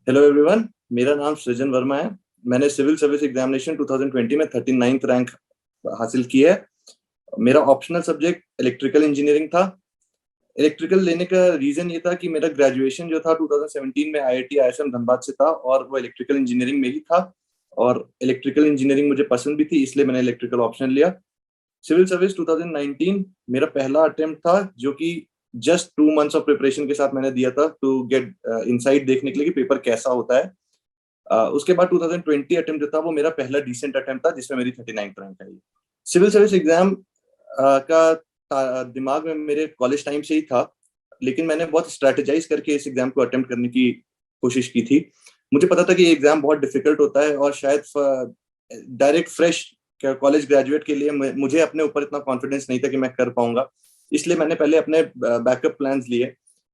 Hello everyone, मेरा नाम सृजन वर्मा है। मैंने सिविल सर्विस एग्जामिनेशन 2020 में 39th रैंक हासिल की है। मेरा ऑप्शनल सब्जेक्ट इलेक्ट्रिकल इंजीनियरिंग था। इलेक्ट्रिकल लेने का रीजन ये था कि मेरा ग्रेजुएशन जो था 2017 में आईआईटी आईएसएम धनबाद से था और वो इलेक्ट्रिकल इंजीनियरिंग में ही था। और इलेक्ट्रिकल इंजीनियरिंग मुझे पसंद भी थी, इसलिए मैंने इलेक्ट्रिकल ऑप्शन लिया। सिविल सर्विस 2019 मेरा पहला अटेम्प्ट था, जो कि जस्ट 2 मंथ्स ऑफ प्रिपरेशन के साथ मैंने दिया था टू गेट इनसाइट देखने के लिए कि पेपर कैसा होता है। उसके बाद 2020 अटेम्प्ट जो था वो मेरा पहला डिसेंट अटेम्प्ट था, जिसमें मेरी 39th रैंक आई। सिविल सर्विस एग्जाम का दिमाग में मेरे कॉलेज टाइम से ही था, लेकिन मैंने बहुत स्ट्रेटेजाइज करके इस एग्जाम को अटेम्प्ट करने की कोशिश की थी। मुझे पता था कि ये एग्जाम बहुत डिफिकल्ट होता है और शायद डायरेक्ट फ्रेश कॉलेज ग्रेजुएट के लिए मुझे अपने ऊपर इतना कॉन्फिडेंस नहीं था कि मैं कर पाऊंगा। इसलिए मैंने पहले अपने बैकअप प्लान्स लिए।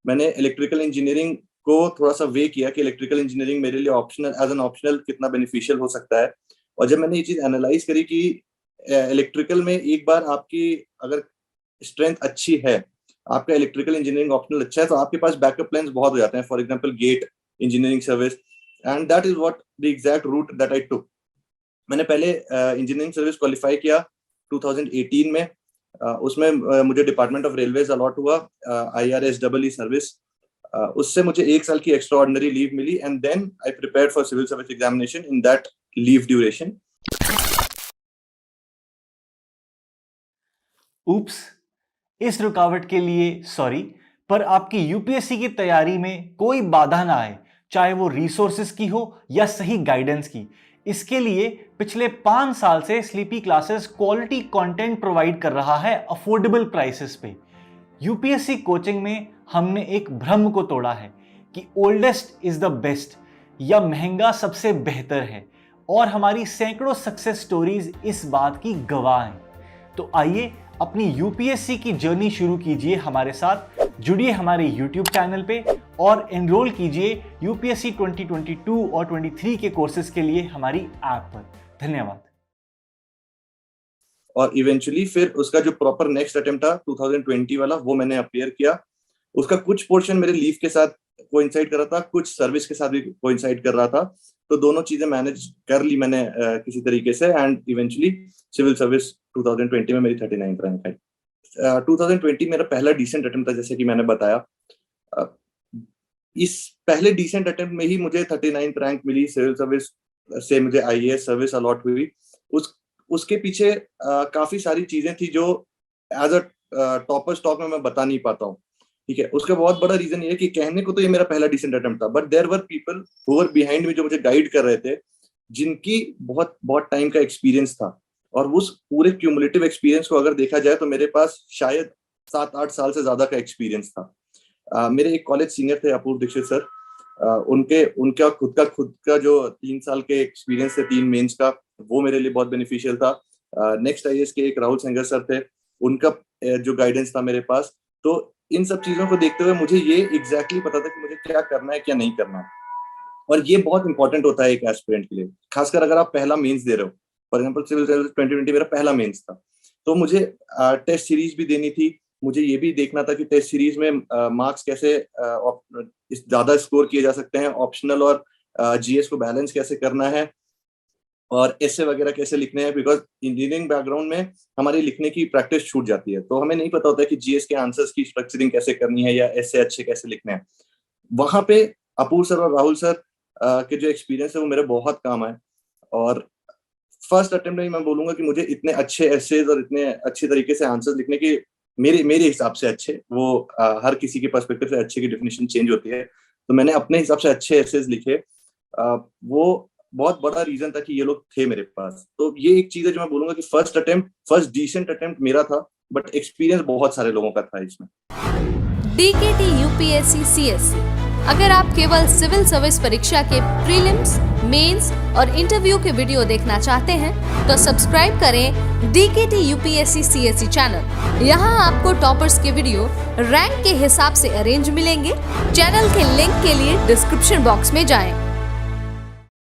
मैंने इलेक्ट्रिकल इंजीनियरिंग को थोड़ा सा वे किया कि इलेक्ट्रिकल इंजीनियरिंग मेरे लिए ऑप्शनल एज एन ऑप्शनल कितना बेनिफिशियल हो सकता है। और जब मैंने ये चीज एनालाइज करी कि इलेक्ट्रिकल में एक बार आपकी अगर स्ट्रेंथ अच्छी है, आपका इलेक्ट्रिकल इंजीनियरिंग ऑप्शनल अच्छा है, तो आपके पास बैकअप प्लान्स बहुत हो जाते हैं। For example get engineering service, and that is what the exact route that I took. मैंने पहले इंजीनियरिंग सर्विस क्वालिफाई किया 2018 में। उसमें मुझे डिपार्टमेंट ऑफ रेलवेज अलॉट हुआ IRSEE सर्विस। उससे मुझे 1 साल की एक्स्ट्रा ऑर्डिनरी लीव मिली and then I prepared for civil service examination in that leave duration. Oops, इस रुकावट के लिए सॉरी, पर आपकी यूपीएससी की तैयारी में कोई बाधा ना आए, चाहे वो रिसोर्सेस की हो या सही गाइडेंस की। इसके लिए पिछले 5 साल से sleepy classes quality content provide कर रहा है अफोर्डेबल प्राइसेस पे। यूपीएससी कोचिंग में हमने एक भ्रम को तोड़ा है कि ओल्डेस्ट इज द बेस्ट या महंगा सबसे बेहतर है, और हमारी सैकड़ों सक्सेस स्टोरीज इस बात की गवाह हैं। तो आइए अपनी यूपीएससी की जर्नी शुरू कीजिए हमारे साथ। जुड़िए हमारे यूट्यूब चैनल पे और एनरोल कीजिए यूपीएससी 2022 और 23 के कोर्सेज के लिए हमारी ऐप पर। धन्यवाद। और इवेंचुअली फिर उसका जो प्रॉपर नेक्स्ट अटेम्प्ट था 2020 वाला, वो मैंने अपीयर किया। उसका कुछ पोर्शन मेरे लीव के साथ कोइंसाइड कर रहा था, कुछ सर्विस के साथ भी कोइंसाइड कर रहा था, तो दोनों चीजें मैनेज कर ली मैंने किसी तरीके से। एंड इवेंचुअली सिविल सर्विस 2020 में मेरी 39th रैंक आई। 2020 मेरा पहला डिसेंट अटेम्प्ट था, जैसे कि मैंने बताया। इस पहले डिसेंट अटेम्प्ट में ही मुझे 39th रैंक मिली। सिविल सर्विस से मुझे IAS सर्विस अलॉट हुई। उसके पीछे काफी सारी चीजें थी जो एज अ टॉपर स्टॉक में मैं बता नहीं पाता हूँ। ठीक है, उसका बहुत बड़ा रीजन ये है कि कहने को तो ये मेरा पहला डिसेंट अटेम्प्ट था, but there were people who were behind me, जो मुझे गाइड कर रहे थे, जिनकी बहुत बहुत टाइम का एक्सपीरियंस था। और उस पूरे क्यूमुलेटिव एक्सपीरियंस को अगर देखा जाए तो मेरे पास शायद 7-8 साल से ज्यादा का एक्सपीरियंस था। मेरे एक कॉलेज सीनियर थे, अपूर्व दीक्षित सर। उनके उनका खुद का जो 3 साल के एक्सपीरियंस थे 3 मेंस का, वो मेरे लिए बहुत बेनिफिशियल था। नेक्स्ट IAS के एक राहुल सेंगर सर थे, उनका जो गाइडेंस था मेरे पास। तो इन सब चीजों को देखते हुए मुझे ये एग्जैक्टली पता था कि मुझे क्या करना है क्या नहीं करना। और ये बहुत इंपॉर्टेंट होता है एक एस्पिरेंट के लिए, खासकर अगर आप पहला मेंस दे रहे हो। फॉर एग्जाम्पल सिविल सर्विस 2020 मेरा पहला मेंस था, तो मुझे टेस्ट सीरीज भी देनी थी। मुझे ये भी देखना था कि टेस्ट सीरीज में मार्क्स कैसे ज्यादा स्कोर किए जा सकते हैं, ऑप्शनल और GS को बैलेंस कैसे करना है, और ऐसे वगैरह कैसे लिखने हैं। बिकॉज इंजीनियरिंग बैकग्राउंड में हमारी लिखने की प्रैक्टिस छूट जाती है, तो हमें नहीं पता होता है कि GS के आंसर्स की स्ट्रक्चरिंग कैसे करनी है या ऐसे अच्छे कैसे लिखने हैं। वहां पे अपूर सर और राहुल सर के जो एक्सपीरियंस है वो मेरे बहुत काम आए। और फर्स्ट अटेम्प्ट में मैं बोलूंगा कि मुझे इतने अच्छे एसेज और इतने अच्छे तरीके से आंसर्स लिखने की, मेरे हिसाब से अच्छे, वो हर किसी के पर्सपेक्टिव से अच्छे की डेफिनेशन चेंज होती है, तो मैंने अपने हिसाब से अच्छे एसेज लिखे। वो बहुत बड़ा रीजन था कि ये लोग थे मेरे पास। तो ये एक चीज है जो मैं बोलूंगा कि फर्स्ट डिसेंट अटेम्प्ट मेरा था, बट एक्सपीरियंस बहुत सारे लोगों का था इसमें। DKT UPSC CSC, अगर आप केवल सिविल सर्विस परीक्षा के प्रीलिम्स, मेंस और इंटरव्यू के वीडियो देखना चाहते हैं तो सब्सक्राइब करें DKT UPSC CSC चैनल। यहाँ आपको टॉपर्स के वीडियो रैंक के हिसाब से अरेंज मिलेंगे। चैनल के लिंक के लिए डिस्क्रिप्शन बॉक्स में जाएं।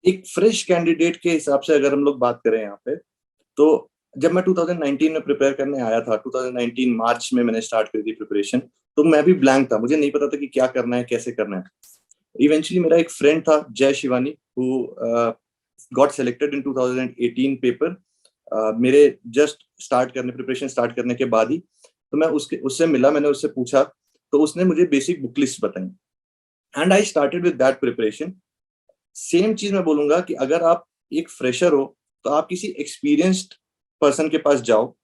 एक फ्रेश कैंडिडेट के हिसाब से अगर हम लोग बात करें यहाँ पे, तो जब मैं 2019 में प्रिपेयर करने आया था, 2019 मार्च में मैंने स्टार्ट करी थी प्रिपरेशन, तो मैं भी ब्लैंक था। मुझे नहीं पता था कि क्या करना है कैसे करना है। इवेंचुअली मेरा एक फ्रेंड था जय Shivani, who got selected in 2018 paper, मेरे जस्ट प्रिपरेशन स्टार्ट करने के बाद ही। तो मैं उससे मिला, मैंने उससे पूछा, तो उसने मुझे बेसिक बुक लिस्ट बताई and I started with that preparation. Same चीज मैं बोलूंगा कि अगर आप एक फ्रेशर हो तो आप किसी एक्सपीरियंस्ड पर्सन के पास जाओ,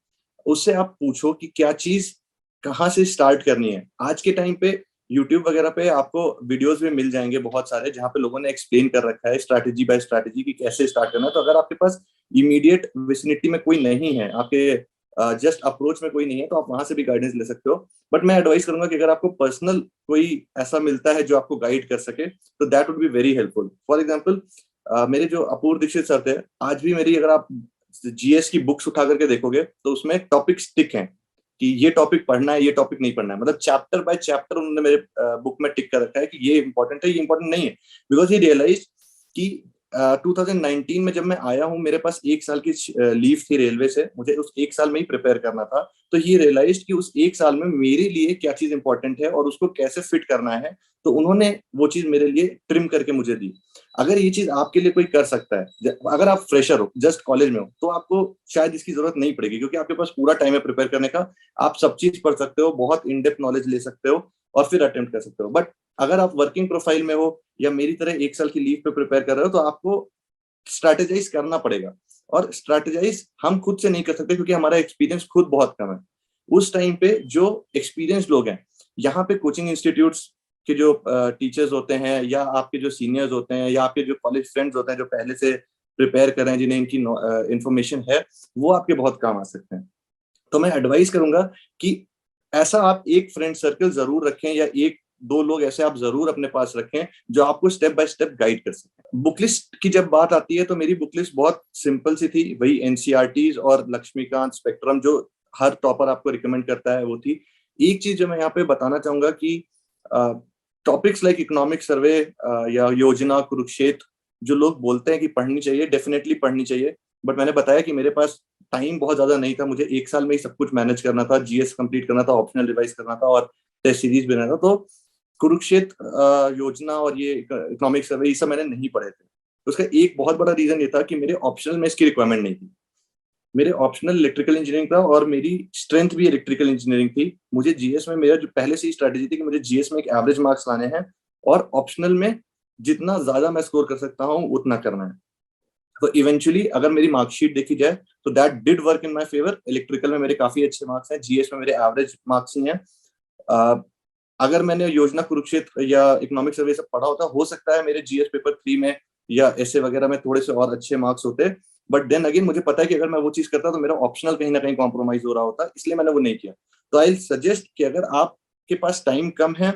उससे आप पूछो कि क्या चीज कहाँ से स्टार्ट करनी है। आज के टाइम पे यूट्यूब वगैरह पे आपको वीडियोस भी मिल जाएंगे बहुत सारे, जहाँ पे लोगों ने एक्सप्लेन कर रखा है स्ट्रैटेजी बाय स्ट्रैटेजी कि कैसे स्टार्ट करना है। तो अगर आपके पास इमीडिएट विसिनिटी में कोई नहीं है, आपके जस्ट अप्रोच में कोई नहीं है, तो आप वहां से भी गाइडेंस ले सकते हो। बट मैं एडवाइस करूंगा कि अगर आपको पर्सनल कोई ऐसा मिलता है जो आपको गाइड कर सके, तो that would be very helpful. For example, मेरे जो अपूर्व दीक्षित सर थे, आज भी मेरी, अगर आप जीएस की बुक्स उठा करके देखोगे तो उसमें टॉपिक टिक हैं कि ये टॉपिक पढ़ना है, ये टॉपिक नहीं पढ़ना है। मतलब चैप्टर बाय चैप्टर उन्होंने मेरे बुक में टिक कर रखा है कि ये इंपॉर्टेंट है, ये इंपॉर्टेंट नहीं है। बिकॉज ही रियलाइज कि 2019 में जब मैं आया हूँ, मेरे पास 1 साल की लीव थी रेलवे से, मुझे उस 1 साल में ही प्रिपेयर करना था। तो ही रियलाइज कि उस 1 साल में मेरे लिए क्या चीज इंपॉर्टेंट है और उसको कैसे फिट करना है, तो उन्होंने वो चीज मेरे लिए ट्रिम करके मुझे दी। अगर ये चीज आपके लिए कोई कर सकता है, अगर आप फ्रेशर हो, जस्ट कॉलेज में हो, तो आपको शायद इसकी जरूरत नहीं पड़ेगी, क्योंकि आपके पास पूरा टाइम है प्रिपेयर करने का। आप सब चीज पढ़ सकते हो, बहुत इन डेप्थ नॉलेज ले सकते हो और फिर अटेम्प्ट कर सकते हो। बट अगर आप वर्किंग प्रोफाइल में हो या मेरी तरह 1 साल की लीव पे प्रिपेयर कर रहे हो, तो आपको स्ट्रैटेजाइज करना पड़ेगा। और स्ट्रैटेजाइज हम खुद से नहीं कर सकते, क्योंकि हमारा एक्सपीरियंस खुद बहुत कम है। उस टाइम पे जो एक्सपीरियंस लोग हैं, यहाँ पे कोचिंग इंस्टीट्यूट्स के जो टीचर्स होते हैं, या आपके जो सीनियर्स होते हैं, या आपके जो कॉलेज फ्रेंड्स होते हैं जो पहले से प्रिपेयर कर रहे हैं, जिन्हें इनकी इंफॉर्मेशन है, वो आपके बहुत काम आ सकते हैं। तो मैं एडवाइस करूंगा कि ऐसा आप एक फ्रेंड सर्कल जरूर रखें, या 1-2 लोग ऐसे आप जरूर अपने पास रखें जो आपको स्टेप बाय स्टेप गाइड कर सकें। बुक लिस्ट की जब बात आती है, तो मेरी बुक लिस्ट बहुत सिंपल सी थी, वही एनसीईआरटीज और लक्ष्मीकांत, स्पेक्ट्रम, जो हर टॉपर आपको रिकमेंड करता है, वो थी। एक चीज जो मैं यहाँ पे बताना चाहूंगा कि टॉपिक्स लाइक इकोनॉमिक सर्वे या योजना, कुरुक्षेत्र, जो लोग बोलते हैं कि पढ़नी चाहिए, डेफिनेटली पढ़नी चाहिए। बट मैंने बताया कि मेरे पास टाइम बहुत ज्यादा नहीं था, मुझे 1 साल में ही सब कुछ मैनेज करना था, जीएस कंप्लीट करना था, ऑप्शनल रिवाइज करना था और टेस्ट सीरीज भी रहना था। तो कुरुक्षेत्र, योजना और ये इकोनॉमिक सर्वे, ये सब मैंने नहीं पढ़े थे। तो उसका एक बहुत बड़ा रीजन ये था कि मेरे ऑप्शनल में इसकी रिक्वायरमेंट नहीं थी। मेरे ऑप्शनल इलेक्ट्रिकल इंजीनियरिंग था और मेरी स्ट्रेंथ भी इलेक्ट्रिकल इंजीनियरिंग थी। मुझे जीएस में, मेरा जो पहले से ही स्ट्रेटेजी थी कि मुझे जीएस में एक एवरेज मार्क्स लाने हैं और ऑप्शनल में जितना ज्यादा मैं स्कोर कर सकता हूँ उतना करना है। तो इवेंचुअली अगर मेरी मार्कशीट देखी जाए तो that did work in my favour. Electrical में मेरे काफी अच्छे मार्क्स हैं, जीएस में मेरे एवरेज मार्क्स ही हैं। अगर मैंने योजना, कुरुक्षेत्र या इकोनॉमिक सर्वे सब पढ़ा होता, हो सकता है मेरे जीएस पेपर 3 में या ऐसे वगैरह में थोड़े से और अच्छे मार्क्स होते। बट देन अगेन मुझे पता है कि अगर मैं वो चीज करता तो मेरा ऑप्शनल कहीं ना कहीं कॉम्प्रोमाइज हो रहा होता, इसलिए मैंने वो नहीं किया। तो आई सजेस्ट कि अगर आपके पास टाइम कम है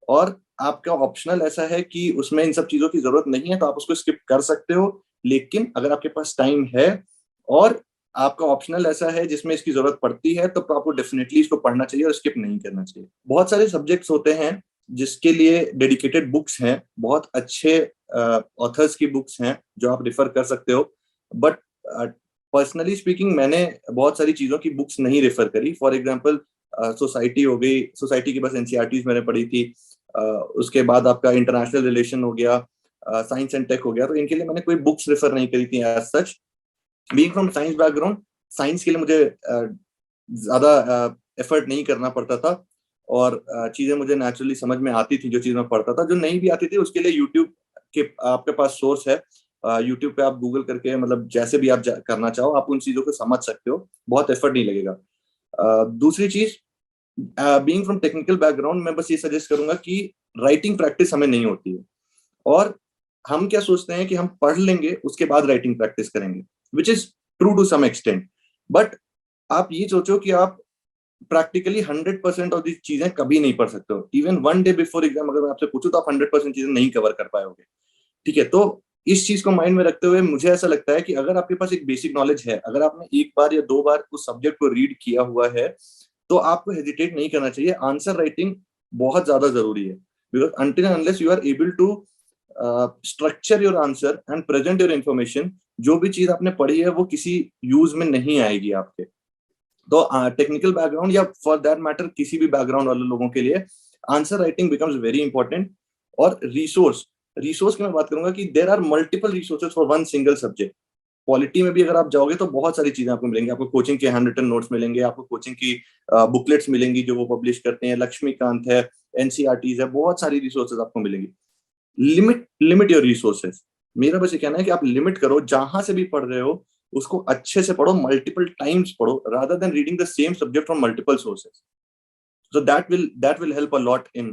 और आपका ऑप्शनल ऐसा है कि उसमें इन सब चीजों की जरूरत नहीं है, तो आप उसको स्किप कर सकते हो। लेकिन अगर आपके पास टाइम है और आपका ऑप्शनल ऐसा है जिसमें इसकी जरूरत पड़ती है, तो आपको डेफिनेटली इसको पढ़ना चाहिए और स्किप नहीं करना चाहिए। बहुत सारे सब्जेक्ट्स होते हैं जिसके लिए डेडिकेटेड बुक्स हैं, बहुत अच्छे ऑथर्स की बुक्स हैं जो आप रेफर कर सकते हो। बट पर्सनली स्पीकिंग, मैंने बहुत सारी चीजों की बुक्स नहीं रेफर करी। फॉर एग्जाम्पल, सोसाइटी हो गई, सोसाइटी की बस एनसीईआरटीज मैंने पढ़ी थी। उसके बाद आपका इंटरनेशनल रिलेशन हो गया, साइंस एंड टेक हो गया। तो इनके लिए मैंने कोई बुक्स रेफर नहीं करी थी as such. Being from science background, science के लिए मुझे ज्यादा एफर्ट नहीं करना पड़ता था और चीजें मुझे नेचुरली समझ में आती थी। जो चीज मैं पढ़ता था, जो नहीं भी आती थी, उसके लिए यूट्यूब के आपके पास सोर्स है। यूट्यूब पे आप गूगल करके, मतलब जैसे भी आप करना चाहो, आप उन चीजों को समझ सकते हो, बहुत एफर्ट नहीं लगेगा। दूसरी चीज, बीइंग फ्रॉम टेक्निकल बैकग्राउंड, मैं बस ये सजेस्ट करूंगा कि राइटिंग प्रैक्टिस हमें नहीं होती है। और हम क्या सोचते हैं कि हम पढ़ लेंगे उसके बाद राइटिंग प्रैक्टिस करेंगे, which is true to some extent. But आप ये सोचो कि आप प्रैक्टिकली 100% ऑफ दी चीजें कभी नहीं पढ़ सकते हो। इवन 1 डे बिफोर एग्जाम अगर मैं आपसे पूछूं तो आप 100% चीजें नहीं कवर कर पाओगे। ठीक है, तो इस चीज को माइंड में रखते हुए मुझे ऐसा लगता है कि अगर आपके पास एक बेसिक नॉलेज है, अगर आपने 1 बार या 2 बार उस सब्जेक्ट को रीड किया हुआ है, तो आपको हेजिटेट नहीं करना चाहिए। आंसर राइटिंग बहुत ज्यादा जरूरी है, because until and unless you are able to structure your answer and present your information, जो भी चीज आपने पढ़ी है वो किसी यूज में नहीं आएगी आपके। तो टेक्निकल बैकग्राउंड या फॉर दैट मैटर किसी भी बैकग्राउंड वाले लोगों के लिए answer writing becomes very important. और रिसोर्स की मैं बात करूंगा कि there are multiple resources for one single subject. Polity में भी अगर आप जाओगे तो बहुत सारी चीजें आपको मिलेंगी, आपको कोचिंग के हैंड रिटन नोट्स मिलेंगे, आपको कोचिंग की बुकलेट्स मिलेंगी जो वो पब्लिश करते हैं, लक्ष्मीकांत है, एनसीईआरटीज है, बहुत सारी रिसोर्सेज आपको मिलेंगी। Limit your resources. मेरा बस ये कहना है कि आप लिमिट करो, जहां से भी पढ़ रहे हो उसको अच्छे से पढ़ो, मल्टीपल टाइम्स पढ़ो, rather than reading the same subject from multiple sources. So that will help a lot in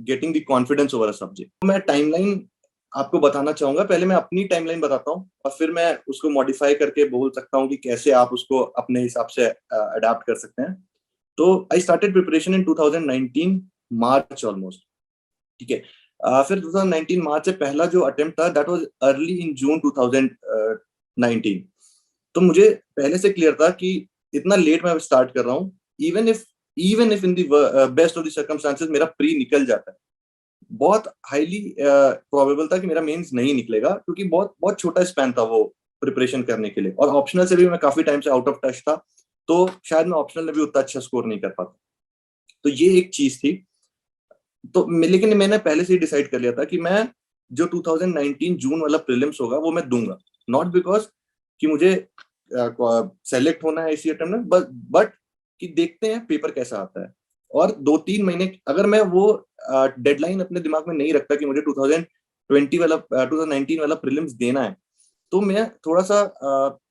getting the confidence over a subject. मैं टाइमलाइन आपको बताना चाहूंगा। पहले मैं अपनी टाइमलाइन बताता हूँ और फिर मैं उसको मॉडिफाई करके बोल सकता हूँ कि कैसे आप उसको अपने हिसाब से अडाप्ट कर सकते हैं। तो I started preparation in 2019 March almost, ठीक है। फिर 2019 मार्च से पहला जो अटेम्प्ट था दैट वाज अर्ली इन जून 2019। तो मुझे पहले से क्लियर था कि इतना लेट मैं स्टार्ट कर रहा हूँ, even if in the best of the circumstances मेरा प्री निकल जाता है, बहुत हाईली प्रोबेबल था कि मेरा मेंस नहीं निकलेगा, क्योंकि बहुत छोटा स्पैन था वो प्रिपरेशन करने के लिए, और ऑप्शनल से भी मैं काफी टाइम से आउट ऑफ टच था, तो शायद मैं ऑप्शनल में भी उतना अच्छा स्कोर नहीं कर पाता। तो ये एक चीज थी। तो लेकिन मैंने पहले से ही डिसाइड कर लिया था कि मैं जो 2019 जून वाला प्रीलिम्स होगा वो मैं दूंगा, नॉट बिकॉज कि मुझे सेलेक्ट होना है इसी अटेम्प्ट में, बट कि देखते हैं पेपर कैसा आता है। और 2-3 महीने अगर मैं वो डेडलाइन अपने दिमाग में नहीं रखता कि मुझे 2019 वाला प्रीलिम्स देना है, तो मैं थोड़ा सा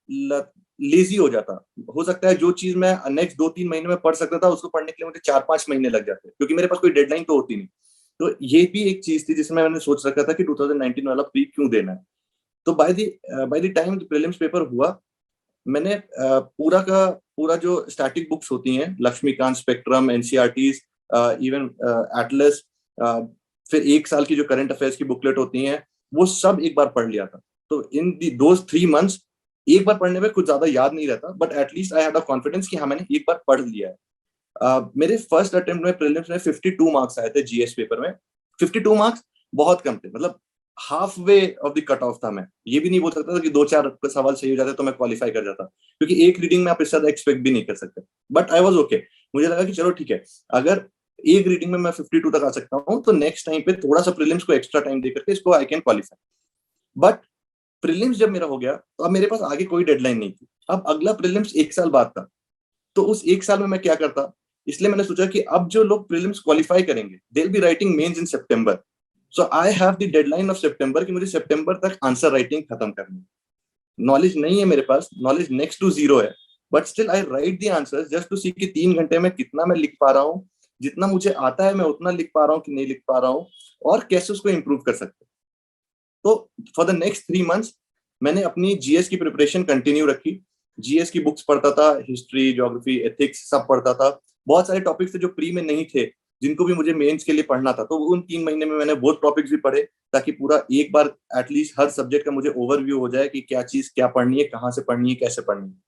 लेजी हो जाता। हो सकता है जो चीज मैं नेक्स्ट 2-3 महीने में पढ़ सकता था उसको पढ़ने के लिए मुझे 4-5 महीने लग जाते, क्योंकि मेरे पास कोई डेडलाइन तो होती नहीं। तो ये भी एक चीज थी जिसमें मैंने सोच रखा था कि 2019 वाला प्री क्यों देना है। तो by the time prelims paper हुआ, मैंने पूरा जो स्टैटिक बुक्स होती हैं, Laxmikanth, Spectrum, NCERTs, even atlas, फिर 1 साल की जो करंट अफेयर्स की बुकलेट होती हैं, वो सब एक बार पढ़ लिया था। तो इन दोज 3 मंथ्स एक बार पढ़ने में कुछ ज्यादा याद नहीं रहता, but at least I had a confidence कि हाँ मैंने एक बार पढ़ लिया है। मेरे फर्स्ट अटेम्प्ट में प्रीलिम्स में 52 मार्क्स आए थे जीएस पेपर में। 52 मार्क्स बहुत कम थे, मतलब half way of the cut off था। मैं ये भी नहीं बोल सकता था कि 2-4 सवाल सही हो जाते तो मैं क्वालिफाई कर जाता, क्योंकि एक रीडिंग में आप इससे ज्यादा एक्सपेक्ट भी नहीं कर सकते। बट आई वाज ओके, मुझे लगा कि चलो ठीक है, अगर एक रीडिंग में मैं 52 तक आ सकता हूँ तो नेक्स्ट टाइम पे थोड़ा सा प्रीलिम्स को एक्स्ट्रा टाइम देकर के इसको I can qualify. But prelims जब मेरा हो गया तो अब मेरे पास आगे कोई डेडलाइन नहीं थी, अब अगला प्रीलिम्स 1 साल बाद था। तो उस 1 साल में मैं क्या करता, इसलिए मैंने सोचा कि अब जो लोग प्रीलिम्स क्वालिफाई करेंगे they will be writing mains in September, so I have the deadline of September कि मुझे सितंबर तक आंसर राइटिंग खत्म करनी है। नॉलेज नहीं है मेरे पास, नॉलेज नेक्स्ट टू जीरो है, but still I write the answers just to see कि 3 घंटे में कितना मैं लिख पा रहा हूँ, जितना मुझे आता है मैं उतना लिख पा रहा हूँ कि नहीं लिख पा रहा हूँ, और कैसे उसको इंप्रूव कर सकते। तो फॉर द नेक्स्ट 3 मंथ्स मैंने अपनी जीएस की प्रिपरेशन कंटिन्यू रखी। जीएस की बुक्स पढ़ता था, हिस्ट्री, ज्योग्राफी, एथिक्स सब पढ़ता था। बहुत सारे टॉपिक्स थे जो प्री में नहीं थे, जिनको भी मुझे मेंस के लिए पढ़ना था, तो उन 3 महीने में मैंने वो टॉपिक्स भी पढ़े, ताकि पूरा एक बार एटलीस्ट हर सब्जेक्ट का मुझे ओवरव्यू हो जाए कि क्या चीज क्या पढ़नी है, कहाँ से पढ़नी है, कैसे पढ़नी है।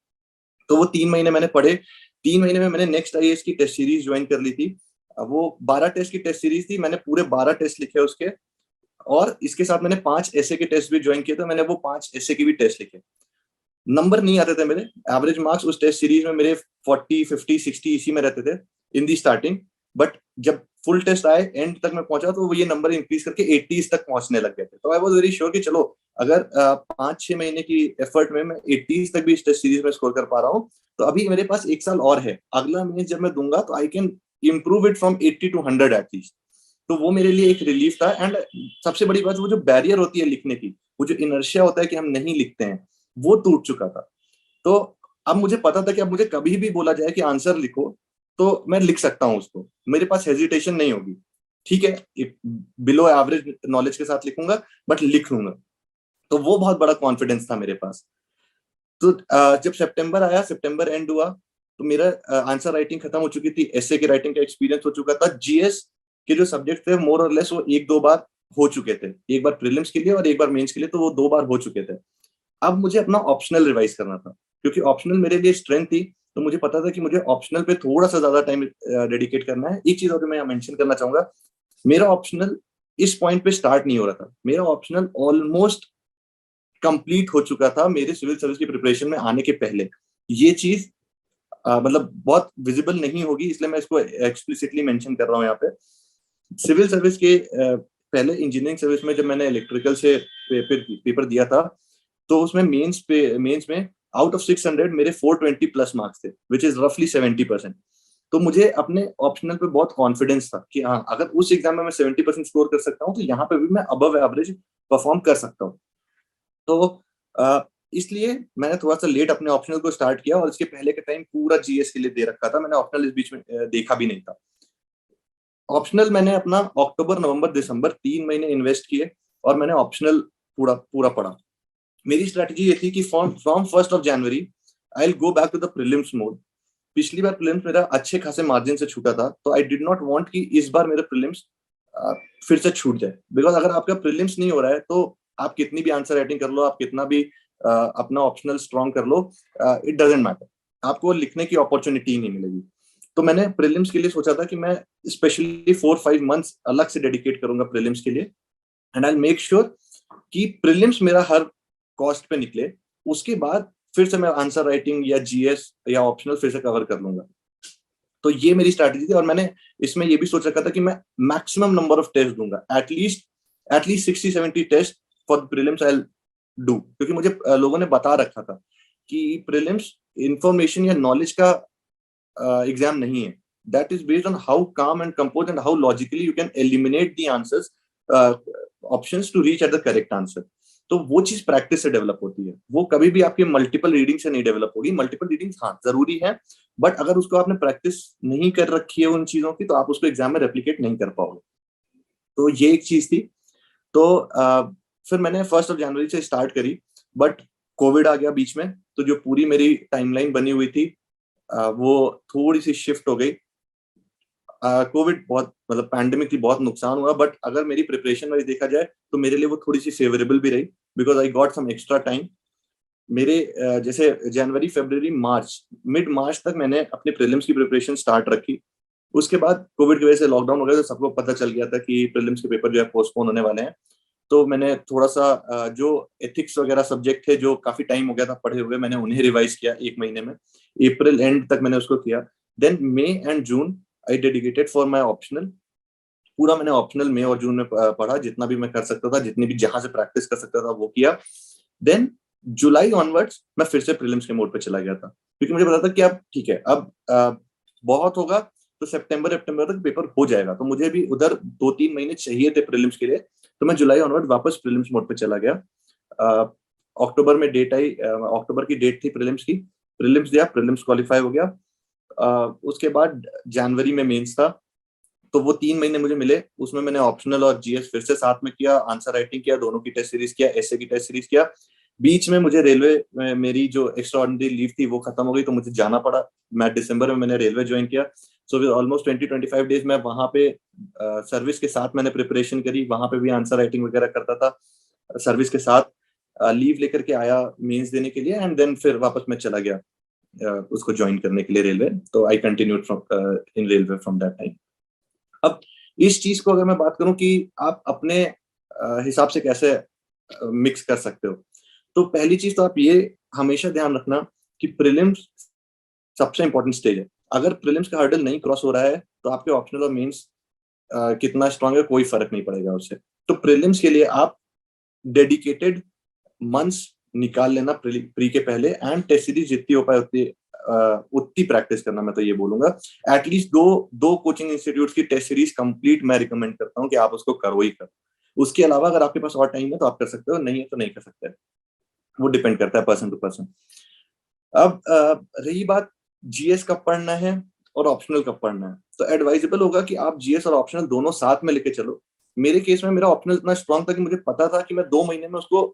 तो वो 3 महीने मैंने पढ़े। 3 महीने में मैंने नेक्स्ट आईएएस की टेस्ट सीरीज ज्वाइन कर ली थी। वो 12 टेस्ट की टेस्ट सीरीज थी, मैंने पूरे 12 टेस्ट लिखे उसके, और इसके साथ मैंने 5 एसे के टेस्ट भी ज्वाइन किए, तो मैंने वो 5 एसे के भी टेस्ट लिखे। नंबर नहीं आते थे मेरे, एवरेज मार्क्स उस टेस्ट सीरीज में मेरे 40, 50, 60 इसी में रहते थे इन दी स्टार्टिंग, बट जब फुल टेस्ट आए, एंड तक मैं पहुंचा, तो वो ये नंबर इंक्रीज करके 80s तक पहुंचने लग गए थे। तो आई वाज वेरी श्योर कि चलो अगर 5-6 महीने की एफर्ट में मैं 80s तक भी इस टेस्ट सीरीज में स्कोर कर पा रहा हूँ, तो अभी मेरे पास 1 साल और है। अगला मेंस जब मैं दूंगा तो I can improve it from 80 to 100 at least. तो वो मेरे लिए एक रिलीफ था। एंड सबसे बड़ी बात, वो जो बैरियर होती है लिखने की, वो जो इनर्शिया होता है कि हम नहीं लिखते हैं, वो टूट चुका था। तो अब मुझे पता था कि अब मुझे कभी भी बोला जाए कि आंसर लिखो तो मैं लिख सकता हूँ उसको, मेरे पास हेजिटेशन नहीं होगी। ठीक है, बिलो एवरेज नॉलेज के साथ लिखूंगा, बट लिख लूंगा। तो वो बहुत बड़ा कॉन्फिडेंस था मेरे पास। तो जब सितंबर आया, सितंबर एंड हुआ, तो मेरा आंसर राइटिंग खत्म हो चुकी थी, एसे की राइटिंग का एक्सपीरियंस हो चुका था। जीएस के जो सब्जेक्ट थे मोर और लेस वो 1-2 बार हो चुके थे, एक बार प्रीलिम्स के लिए और एक बार मेंस के लिए, तो वो 2 बार हो चुके थे। अब मुझे अपना ऑप्शनल रिवाइज करना था, क्योंकि ऑप्शनल मेरे लिए स्ट्रेंथ थी, तो मुझे पता था कि मुझे ऑप्शनल पे थोड़ा सा ज्यादा टाइम डेडिकेट करना है। एक चीज और मैं मेंशन करना चाहूंगा, मेरा ऑप्शनल इस पॉइंट पे स्टार्ट नहीं हो रहा था, मेरा ऑप्शनल ऑलमोस्ट कंप्लीट हो चुका था मेरे सिविल सर्विस की प्रिपरेशन में आने के पहले। ये चीज मतलब बहुत विजिबल नहीं होगी, इसलिए मैं इसको एक्सप्लिसिटली मेंशन कर रहा हूँ यहाँ पे। सिविल सर्विस के पहले इंजीनियरिंग सर्विस में जब मैंने इलेक्ट्रिकल से पेपर दिया था, तो उसमें मेंस में आउट ऑफ 600 मेरे 420 प्लस मार्क्स थे, विच इज रफली 70%। तो मुझे अपने ऑप्शनल पे बहुत कॉन्फिडेंस था कि हाँ, अगर उस एग्जाम में मैं 70% स्कोर कर सकता हूँ तो यहाँ पे भी मैं अबव एवरेज परफॉर्म कर सकता हूँ। तो इसलिए मैंने थोड़ा सा लेट अपने ऑप्शनल को स्टार्ट किया, और इसके पहले के टाइम पूरा जीएस के लिए दे रखा था। मैंने ऑप्शनल इस बीच में देखा भी नहीं था। ऑप्शनल मैंने अपना अक्टूबर, नवंबर, दिसंबर 3 महीने इन्वेस्ट किए और मैंने ऑप्शनल पूरा पढ़ा। मेरी स्ट्रेटजी ये थी कि from 1st January I will go back to the prelims mode. पिछली बार प्रीलिम्स मेरा अच्छे खासे मार्जिन से छूटा था, तो आई डिड नॉट वांट कि इस बार मेरा प्रीलिम्स फिर से छूट जाए। बिकॉज अगर आपका प्रीलिम्स नहीं हो रहा है तो आप कितनी भी आंसर राइटिंग कर लो, आप कितना भी अपना ऑप्शनल स्ट्रॉन्ग कर लो, इट डजंट मैटर, आपको लिखने की अपॉर्चुनिटी नहीं मिलेगी। तो मैंने प्रीलिम्स के लिए सोचा था कि मैं स्पेशली 4-5 मंथ्स अलग से डेडिकेट करूंगा प्रीलिम्स के लिए, एंड आई मेक श्योर कि प्रीलिम्स मेरा हर कॉस्ट पे निकले। उसके बाद फिर से मैं आंसर राइटिंग या जीएस या ऑप्शनल फिर से कवर कर लूंगा। तो ये मेरी स्ट्रैटेजी थी, और मैंने इसमें ये भी सोच रखा था कि मैं मैक्सिमम नंबर ऑफ टेस्ट दूंगा, at least 60-70 test for prelims I do. क्योंकि मुझे लोगों ने बता रखा था कि प्रीलिम्स इंफॉर्मेशन या नॉलेज का एग्जाम नहीं है, that is based on how calm and compose and how logically you can eliminate the answers options to reach at the correct answer. तो वो चीज प्रैक्टिस से डेवलप होती है, वो कभी भी आपके मल्टीपल रीडिंग से नहीं डेवलप होगी। मल्टीपल रीडिंग्स हाँ जरूरी है, बट अगर उसको आपने प्रैक्टिस नहीं कर रखी है उन चीजों की, तो आप उसको एग्जाम में रेप्लिकेट नहीं कर पाओगे। तो ये एक चीज थी। तो फिर मैंने 1st जनवरी से स्टार्ट करी, बट कोविड आ गया बीच में, तो जो पूरी मेरी टाइमलाइन बनी हुई थी वो थोड़ी सी शिफ्ट हो गई। कोविड बहुत, मतलब पैंडेमिक की बहुत नुकसान हुआ, बट अगर मेरी प्रिपरेशन वाइज देखा जाए तो मेरे लिए वो थोड़ी सी फेवरेबल भी रही, because I got some extra time. मेरे जैसे जनवरी, फरवरी, मार्च, मिड मार्च तक मैंने अपने प्रीलिम्स की प्रिपरेशन स्टार्ट रखी। उसके बाद कोविड की वजह से लॉकडाउन हो गया, तो सबको पता चल गया था कि प्रीलिम्स के पेपर जो है पोस्टपोन होने वाले हैं। तो मैंने थोड़ा सा जो एथिक्स वगैरह सब्जेक्ट थे जो काफी टाइम हो गया था पढ़े हुए, मैंने उन्हें रिवाइज किया 1 महीने में। अप्रैल एंड तक मैंने उसको किया। Then May and June I dedicated for my optional. पूरा मैंने ऑप्शनल मई और जून में पढ़ा, जितना भी मैं कर सकता था, जितनी भी जहां से प्रैक्टिस कर सकता था वो किया। देन जुलाई ऑनवर्ड्स मैं फिर से प्रीलिम्स के मोड पे चला गया था, क्योंकि मुझे पता था कि अब ठीक है, अब बहुत होगा तो सितंबर तक पेपर हो जाएगा। तो मुझे भी उधर 2-3 महीने चाहिए थे प्रीलिम्स के लिए, तो मैं जुलाई ऑनवर्ड वापस प्रीलिम्स मोड पे चला गया। अक्टूबर में डेट आई, अक्टूबर की डेट थी प्रीलिम्स की, प्रीलिम्स दिया, प्रीलिम्स क्वालिफाई हो गया। उसके बाद जनवरी में मेंस था, तो वो 3 महीने मुझे मिले। उसमें मैंने ऑप्शनल और जीएस फिर से साथ में किया, आंसर राइटिंग किया, दोनों की टेस्ट सीरीज किया, एसए की टेस्ट सीरीज किया। बीच में मुझे रेलवे में मेरी जो एक्स्ट्राऑर्डिनरी लीव थी वो खत्म हो गई, तो मुझे जाना पड़ा। मैं दिसंबर में मैंने रेलवे ज्वाइन किया। सो विद ऑलमोस्ट 20-25 डेज मैं वहां पे सर्विस के साथ मैंने प्रिपरेशन करी, वहां पे भी आंसर राइटिंग वगैरह करता था सर्विस के साथ। लीव लेकर के आया मेंस देने के लिए, एंड देन फिर वापस मैं चला गया उसको ज्वाइन करने के लिए रेलवे। तो I continued in railway from that time. अब इस चीज को अगर मैं बात करूं कि आप अपने हिसाब से कैसे मिक्स कर सकते हो, तो पहली चीज तो आप ये हमेशा ध्यान रखना कि प्रीलिम्स सबसे इंपॉर्टेंट स्टेज है। अगर प्रीलिम्स का हर्डल नहीं क्रॉस हो रहा है तो आपके ऑप्शनल और मेंस कितना स्ट्रांग है कोई फर्क नहीं पड़ेगा उससे। तो प्रीलिम्स के लिए आप डेडिकेटेड मंथ्स निकाल लेना प्री के पहले, एंड टेस्ट सीरीज जितनी हो पाए उतनी प्रैक्टिस करना। मैं तो ये बोलूंगा एटलीस्ट दो कोचिंग इंस्टीट्यूट की टेस्ट सीरीज कंप्लीट मैं रिकमेंड करता हूँ कि आप उसको करो ही करो। उसके अलावा अगर आपके पास और टाइम है तो आप कर सकते हो, नहीं है तो नहीं कर सकते, वो डिपेंड करता है पर्सन टू पर्सन। अब रही बात जीएस कब पढ़ना है और ऑप्शनल कब पढ़ना है, तो एडवाइजेबल होगा कि आप जीएस और ऑप्शनल दोनों साथ में लेके चलो। मेरे केस में मेरा ऑप्शनल इतना स्ट्रांग था कि मुझे पता था कि मैं 2 महीने में उसको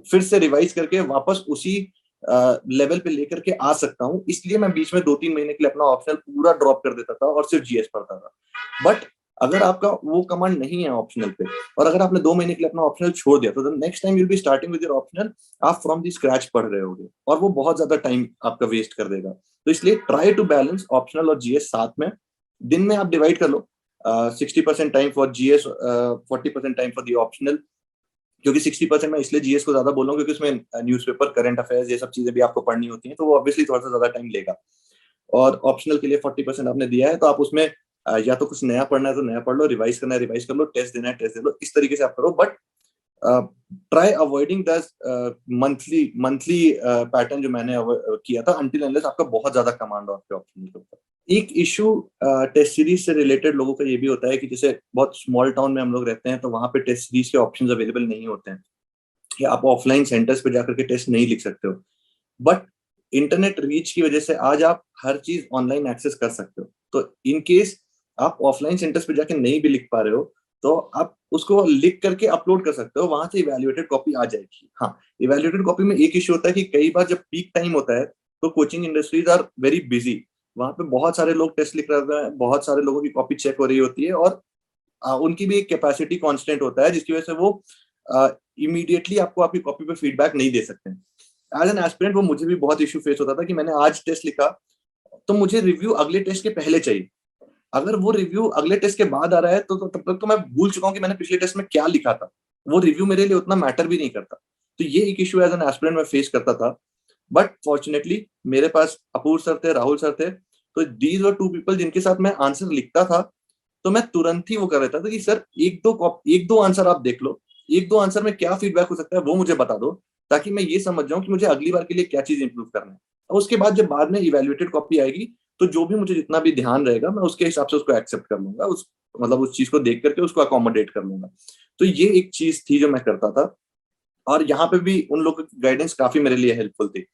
फिर से रिवाइज करके वापस उसी लेवल पे लेकर के आ सकता हूँ। इसलिए मैं बीच में 2-3 महीने के लिए अपना ऑप्शनल पूरा ड्रॉप कर देता था और सिर्फ जीएस पढ़ता था। बट अगर आपका वो कमांड नहीं है ऑप्शनल पे, और अगर आपने 2 महीने के लिए अपना ऑप्शनल छोड़ दिया, तो next time you will be starting with your optional, आप फ्रॉम दी स्क्रैच पढ़ रहे होगे और वो बहुत ज्यादा टाइम आपका वेस्ट कर देगा। तो इसलिए ट्राई टू बैलेंस ऑप्शनल और जीएस साथ में। दिन में आप डिवाइड कर लो, 60% time for GS, 40% time for the optional. क्योंकि 60% मैं इसलिए जीएस को ज्यादा बोल रहा हूँ क्योंकि उसमें न्यूज़पेपर, करंट अफेयर्स, ये सब चीजें भी आपको पढ़नी होती हैं, तो वो ऑब्वियसली थोड़ा सा ज्यादा टाइम लेगा। और ऑप्शनल के लिए 40% आपने दिया है, तो आप उसमें या तो कुछ नया पढ़ना है तो नया पढ़ लो, रिवाइज करना है रिवाइज कर लो, टेस्ट देना है टेस्ट दे लो, इस तरीके से आप करो। But try avoiding the monthly pattern जो मैंने किया था, अनटिल अनलेस आपका बहुत ज्यादा कमांड आपके ऑप्शन के ऊपर। एक इशू टेस्ट सीरीज से रिलेटेड लोगों का ये भी होता है कि जैसे बहुत स्मॉल टाउन में हम लोग रहते हैं तो वहां पे टेस्ट सीरीज के ऑप्शंस अवेलेबल नहीं होते हैं, या आप ऑफलाइन सेंटर्स पे जाकर के टेस्ट नहीं लिख सकते हो। बट इंटरनेट रीच की वजह से आज आप हर चीज ऑनलाइन एक्सेस कर सकते हो। तो इन केस आप ऑफलाइन सेंटर्स पे जाके नहीं भी लिख पा रहे हो तो आप उसको लिख करके अपलोड कर सकते हो, वहां से इवैल्यूएटेड कॉपी आ जाएगी। हाँ, इवैल्यूएटेड कॉपी में एक इश्यू होता है कि कई बार जब पीक टाइम होता है तो coaching industries are very busy, वहां पे बहुत सारे लोग टेस्ट लिख रहे हैं, बहुत सारे लोगों की कॉपी चेक हो रही होती है, और उनकी भी एक कैपेसिटी कांस्टेंट होता है जिसकी वजह से वो इमीडिएटली आपको आपकी कॉपी पे फीडबैक नहीं दे सकते। एज एन एस्पिरेंट वो मुझे भी बहुत इशू फेस होता था कि मैंने आज टेस्ट लिखा तो मुझे रिव्यू अगले टेस्ट के पहले चाहिए। अगर वो रिव्यू अगले टेस्ट के बाद आ रहा है तो तब तक तो मैं भूल चुका हूं कि मैंने पिछले टेस्ट में क्या लिखा था, वो रिव्यू मेरे लिए उतना मैटर भी नहीं करता। तो ये एक इशू एज एन एस्पिरेंट मैं फेस करता था। बट फॉर्चुनेटली मेरे पास अपूर सर थे, राहुल सर थे, तो दीज वर टू पीपल जिनके साथ मैं आंसर लिखता था तो मैं तुरंत ही वो कर देता था कि सर एक दो आंसर आप देख लो, एक दो आंसर में क्या फीडबैक हो सकता है वो मुझे बता दो, ताकि मैं ये समझ जाऊं कि मुझे अगली बार के लिए क्या चीज इंप्रूव करना है। और उसके बाद जब बाद में इवैल्यूएटेड कॉपी आएगी तो जो भी मुझे जितना भी ध्यान रहेगा मैं उसके हिसाब से उसको एक्सेप्ट कर लूंगा, उस चीज को देख करके उसको अकोमोडेट कर लूंगा। तो ये एक चीज थी जो मैं करता था, और यहाँ पे भी उन लोगों की गाइडेंस काफी मेरे लिए हेल्पफुल थी।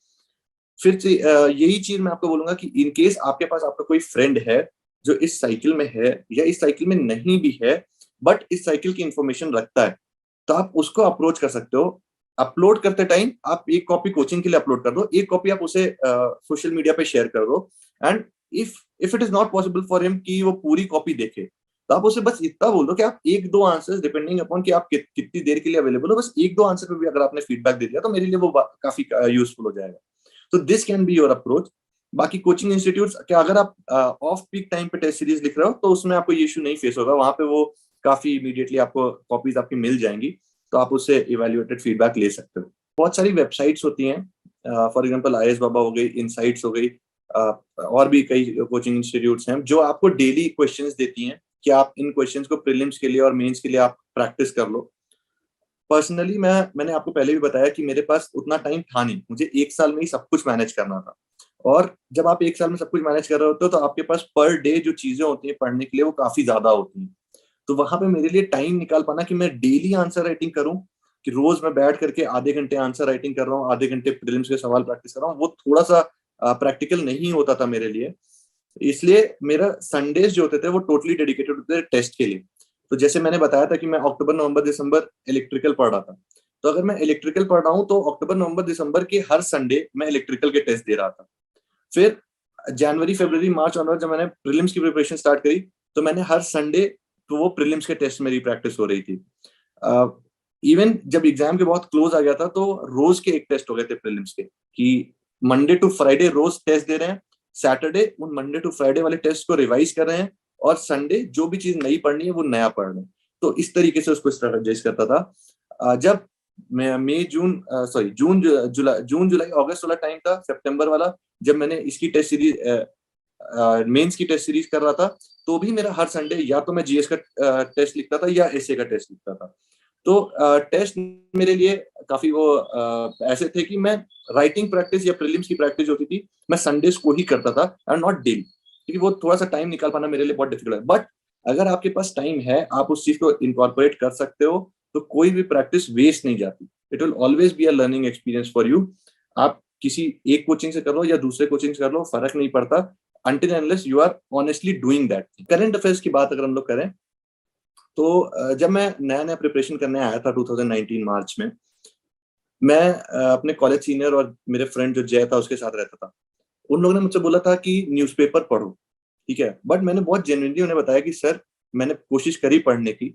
फिर से यही चीज मैं आपको बोलूंगा कि इन केस आपके पास आपका कोई फ्रेंड है जो इस साइकिल में है या इस साइकिल में नहीं भी है बट इस साइकिल की इंफॉर्मेशन रखता है, तो आप उसको अप्रोच कर सकते हो। अपलोड करते टाइम आप एक कॉपी कोचिंग के लिए अपलोड कर दो, एक कॉपी आप उसे सोशल मीडिया पे शेयर कर दो, and if it is not possible for him कि वो पूरी कॉपी देखे तो आप उसे बस इतना बोल दो कि आप एक दो आंसर्स, डिपेंडिंग अपॉन कि आप कितनी देर के लिए अवेलेबल हो, बस एक दो आंसर पे भी अगर आपने फीडबैक दे दिया तो मेरे लिए वो काफी यूजफुल हो जाएगा। तो this can be your approach. बाकी कोचिंग इंस्टीट्यूट्स क्या, अगर आप ऑफ पीक टाइम पे टेस्ट सीरीज लिख रहे हो तो उसमें आपको ये इशू नहीं फेस होगा, वहां पे वो काफी इमीडिएटली आपको कॉपीज आपकी मिल जाएंगी, तो आप उससे इवैल्यूएटेड फीडबैक ले सकते हो। बहुत सारी वेबसाइट्स होती हैं, फॉर एग्जांपल आईएएस बाबा हो गई, इनसाइट्स हो गई, और भी कई कोचिंग इंस्टीट्यूट्स हैं जो आपको डेली क्वेश्चंस देती हैं कि आप इन क्वेश्चंस को प्रीलिम्स के लिए और मेंस के लिए आप प्रैक्टिस कर लो। पर्सनली मैंने आपको पहले भी बताया कि मेरे पास उतना टाइम था नहीं, मुझे एक साल में ही सब कुछ मैनेज करना था, और जब आप एक साल में सब कुछ मैनेज कर रहे होते हो तो आपके पास पर डे जो चीजें होती हैं पढ़ने के लिए वो काफी ज्यादा होती हैं। तो वहां पे मेरे लिए टाइम निकाल पाना कि मैं डेली आंसर राइटिंग करूं, कि रोज मैं बैठ करके आधे घंटे आंसर राइटिंग कर रहा हूँ, आधे घंटे प्रीलिम्स के सवाल प्रैक्टिस कर रहा हूँ, वो थोड़ा सा प्रैक्टिकल नहीं होता था मेरे लिए। इसलिए मेरा संडेज जो होते थे वो टोटली डेडिकेटेड होते थे टेस्ट के लिए। तो जैसे मैंने बताया था कि मैं अक्टूबर नवंबर दिसंबर इलेक्ट्रिकल पढ़ रहा था, तो अगर मैं इलेक्ट्रिकल पढ़ रहा हूँ तो अक्टूबर नवंबर दिसंबर के हर संडे मैं इलेक्ट्रिकल के टेस्ट दे रहा था। फिर जनवरी फरवरी मार्च ऑनवर्ड जब मैंने प्रीलिम्स की प्रिपरेशन स्टार्ट करी तो मैंने हर संडे तो वो प्रीलिम्स के टेस्ट मेरी प्रैक्टिस हो रही थी। इवन जब एग्जाम के बहुत क्लोज आ गया था तो रोज के एक टेस्ट हो गए थे प्रीलिम्स के, कि मंडे टू फ्राइडे रोज टेस्ट दे रहे हैं, सैटरडे उन मंडे टू फ्राइडे वाले टेस्ट को रिवाइज कर रहे हैं, और संडे जो भी चीज नई पढ़नी है वो नया पढ़ रहे हैं। तो इस तरीके से उसको स्ट्रेटेजाइज करता था। जब जून जुलाई अगस्त वाला टाइम था, सितंबर वाला, जब मैंने इसकी टेस्ट सीरीज मेंस की टेस्ट सीरीज कर रहा था, तो भी मेरा हर संडे या तो मैं जीएस का टेस्ट लिखता था या एसए का टेस्ट लिखता था। तो टेस्ट मेरे लिए काफी वो ऐसे थे कि मैं राइटिंग प्रैक्टिस या प्रीलिम्स की प्रैक्टिस होती थी मैं संडेज को ही करता था एंड नॉट डेली, क्योंकि वो थोड़ा सा टाइम निकाल पाना मेरे लिए बहुत डिफिकल्ट है। बट अगर आपके पास टाइम है, आप उस चीज को इनकॉर्पोरेट कर सकते हो, तो कोई भी प्रैक्टिस वेस्ट नहीं जाती। It will always be a learning experience for you. आप किसी एक कोचिंग से कर लो या दूसरे कोचिंग से कर लो, फर्क नहीं पड़ता, until unless you are honestly doing that। Current affairs की बात अगर हम लोग करें तो जब मैं नया नया प्रिपरेशन करने आया था 2019 मार्च में, मैं अपने कॉलेज सीनियर और मेरे फ्रेंड जो जय था उसके साथ रहता था। उन लोगों ने मुझसे बोला था कि न्यूज़पेपर पढ़ो, ठीक है, बट मैंने बहुत जेन्युइनली उन्हें बताया कि सर मैंने कोशिश करी पढ़ने की,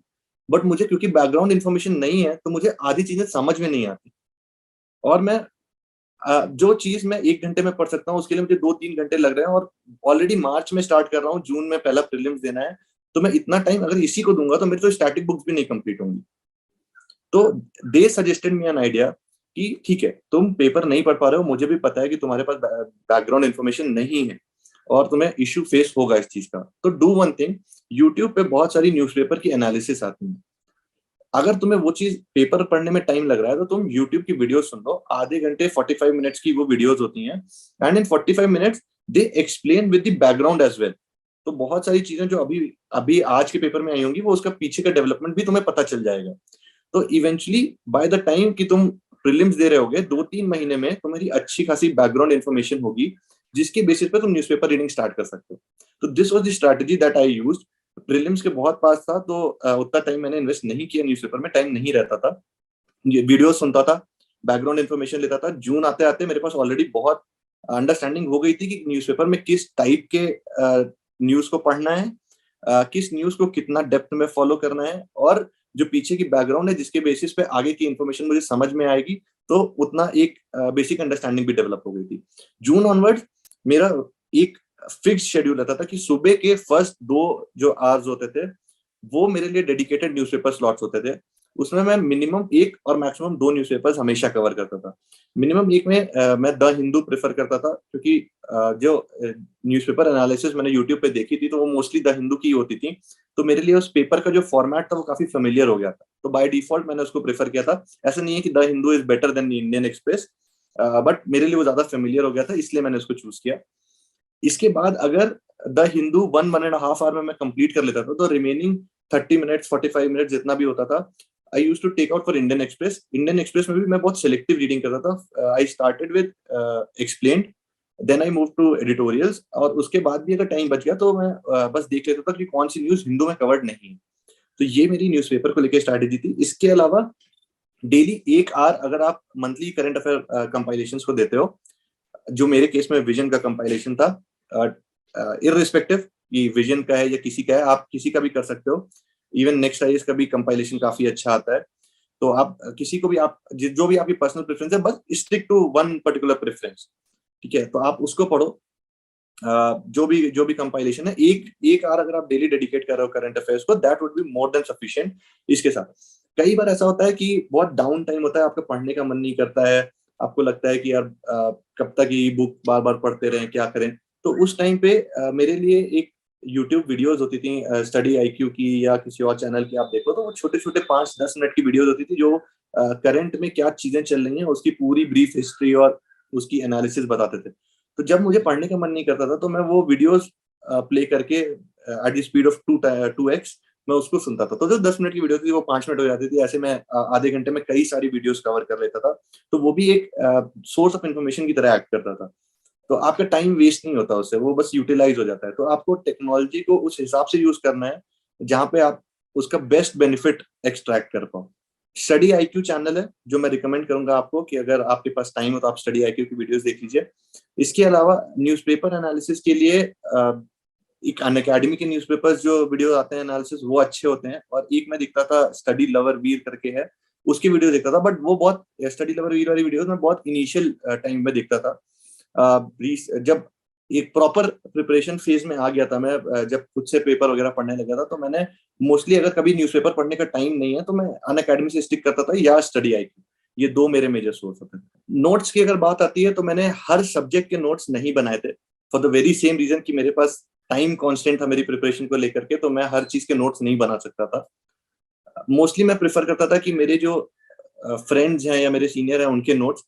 बट मुझे क्योंकि बैकग्राउंड इन्फॉर्मेशन नहीं है तो मुझे आधी चीजें समझ में नहीं आती, और मैं जो चीज मैं 1 घंटे में पढ़ सकता हूँ उसके लिए मुझे 2-3 घंटे लग रहे हैं, और ऑलरेडी मार्च में स्टार्ट कर रहा हूँ, जून में पहला प्रीलिम्स देना है, तो मैं इतना टाइम अगर इसी को दूंगा तो मेरी तो स्टैटिक बुक्स भी नहीं कंप्लीट होंगी। तो दे सजेस्टेड मी एन आइडिया कि ठीक है तुम पेपर नहीं पढ़ पा रहे हो, मुझे भी पता है कि तुम्हारे पास बैकग्राउंड इन्फॉर्मेशन नहीं है, और तुम्हें इश्यू फेस होगा इस चीज का। तो डू वन थिंग, यूट्यूब पे बहुत सारी न्यूज़पेपर की एनालिसिस आती है। अगर तुम्हें वो चीज पेपर पढ़ने में टाइम लग रहा है तो तुम यूट्यूब की वीडियो सुन लो, आधे घंटे 45 मिनट्स की वो वीडियोस होती हैं, and in 45 minutes they explain with the background as well. तो बहुत सारी चीजें जो अभी अभी आज के पेपर में आई होंगी वो उसका पीछे का डेवलपमेंट भी तुम्हें पता चल जाएगा। तो इवेंचुअली बाय द टाइम कि तुम प्रीलिम्स दे रहे होगे 2-3 महीने में तुम्हारी अच्छी खासी बैकग्राउंड इन्फॉर्मेशन होगी, जिसके बेसिस पे तुम न्यूज़पेपर रीडिंग स्टार्ट कर सकते हो। तो this was the strategy that I used. Prelims के बहुत पास था तो उतना टाइम मैंने इन्वेस्ट नहीं किया न्यूज़पेपर में, टाइम नहीं रहता था। ये वीडियो सुनता था, बैकग्राउंड इन्फॉर्मेशन लेता था। जून आते आते मेरे पास ऑलरेडी बहुत अंडरस्टैंडिंग हो गई थी कि न्यूज़पेपर में किस टाइप के न्यूज को पढ़ना है, किस न्यूज को कितना डेप्थ में फॉलो करना है, और जो पीछे की बैकग्राउंड है जिसके बेसिस पे आगे की इन्फॉर्मेशन मुझे समझ में आएगी, तो उतना एक बेसिक अंडरस्टैंडिंग भी डेवलप हो गई थी। जून ऑनवर्ड मेरा एक फिक्स शेड्यूल रहता था कि सुबह के फर्स्ट 2 जो आवर्स होते थे वो मेरे लिए डेडिकेटेड न्यूज़पेपर स्लॉट्स होते थे। उसमें मैं मिनिमम 1 और मैक्सिमम 2 न्यूज़पेपर्स हमेशा कवर करता था। मिनिमम 1 में मैं द हिंदू प्रेफर करता था, क्योंकि जो न्यूज़पेपर एनालिसिस मैंने यूट्यूब पे देखी थी तो वो मोस्टली द हिंदू की होती थी। तो मेरे लिए उस पेपर का जो फॉर्मेट था वो काफी फेमिलियर हो गया था, तो बाय डिफॉल्ट मैंने उसको प्रेफर किया था। ऐसा नहीं है कि the Hindu is better than Indian express, but मेरे लिए वो ज्यादा फेमिलियर हो गया था, इसलिए मैंने उसको चूज किया। इसके बाद अगर द हिंदू 1.5 आवर में मैं कंप्लीट कर लेता था तो रिमेनिंग 30 मिनट्स 45 मिनट्स जितना भी होता था I used to take out for Indian Express. Indian Express में भी मैं बहुत सिलेक्टिव रीडिंग करता था। I started with explained, then I move to editorials, और उसके बाद भी अगर टाइम बच गया तो मैं बस देख लेता था कि कौन सी न्यूज हिंदू में कवर्ड नहीं है। तो ये मेरी न्यूज़पेपर को लेकर स्ट्रैटेजी थी। इसके अलावा डेली 1 आवर अगर आप मंथली करंट अफेयर कंपाइलेशंस को देते हो, जो मेरे केस में विजन का कंपाइलेशन था, इररिस्पेक्टिव कि विजन का है या किसी का है, आप किसी का भी कर सकते हो। इवन नेक्स्ट आईएएस का भी कंपाइलेशन काफी अच्छा आता है। तो आप किसी को भी, आप जो भी आपकी पर्सनल प्रेफरेंस है, बस stick to one particular preference, ठीक है? तो आप उसको पढ़ो। जो भी कंपाइलेशन है, एक आवर अगर आप डेली डेडिकेट कर रहे हो करंट अफेयर्स को, that would be more than sufficient. इसके साथ कई बार ऐसा होता है कि बहुत डाउन टाइम होता है, आपका पढ़ने का मन नहीं करता है, आपको लगता है कि यार कब तक ये बुक बार बार पढ़ते रहें, क्या करें। तो उस टाइम पे मेरे लिए एक यूट्यूब वीडियोस होती थी स्टडी आईक्यू की या किसी और चैनल की, आप देखो तो वो छोटे छोटे 5-10 मिनट की वीडियोस होती थी जो करंट में क्या चीजें चल रही हैं उसकी पूरी ब्रीफ हिस्ट्री और उसकी एनालिसिस बताते थे। तो जब मुझे पढ़ने का मन नहीं करता था तो मैं वो वीडियोस प्ले करके at the speed of 2x मैं उसको सुनता था। तो जो 10 मिनट की वीडियो थी वो 5 मिनट हो जाती थी। ऐसे मैं आधे घंटे में कई सारी वीडियोस कवर कर लेता था। तो वो भी एक सोर्स ऑफ इन्फॉर्मेशन की तरह एक्ट करता था। तो आपका टाइम वेस्ट नहीं होता उससे, वो बस यूटिलाइज हो जाता है। तो आपको टेक्नोलॉजी को उस हिसाब से यूज करना है जहां पे आप उसका बेस्ट बेनिफिट एक्सट्रैक्ट कर पाओ। स्टडी आईक्यू चैनल है जो मैं रिकमेंड करूंगा आपको कि अगर आपके पास टाइम हो तो आप स्टडी आईक्यू की वीडियोस देख लीजिए। इसके अलावा न्यूज़पेपर एनालिसिस के लिए एक अनअकैडमी के न्यूज़पेपर्स जो वीडियो आते हैं एनालिसिस, वो अच्छे होते हैं। और एक मैं दिखता था स्टडी लवर वीर करके है, उसकी वीडियो देखता था, बट वो बहुत स्टडी लवर वीर वाली वीडियोस में बहुत इनिशियल टाइम में देखता था। जब एक प्रॉपर प्रिपरेशन फेज में आ गया था मैं, जब खुद से पेपर वगैरह पढ़ने लगा था, तो मैंने मोस्टली अगर कभी न्यूज़पेपर पढ़ने का टाइम नहीं है तो मैं अनअकैडमी से स्टिक करता था या स्टडी आईक्यू। ये 2 मेरे मेजर सोर्स होते हैं। नोट्स की अगर बात आती है तो मैंने हर सब्जेक्ट के नोट्स नहीं बनाए थे, for the very same reason कि मेरे पास टाइम कांस्टेंट था मेरी प्रिपरेशन को लेकर के, तो मैं हर चीज के नोट्स नहीं बना सकता था। मोस्टली मैं प्रेफर करता था कि मेरे जो फ्रेंड्स हैं या मेरे सीनियर हैं उनके notes,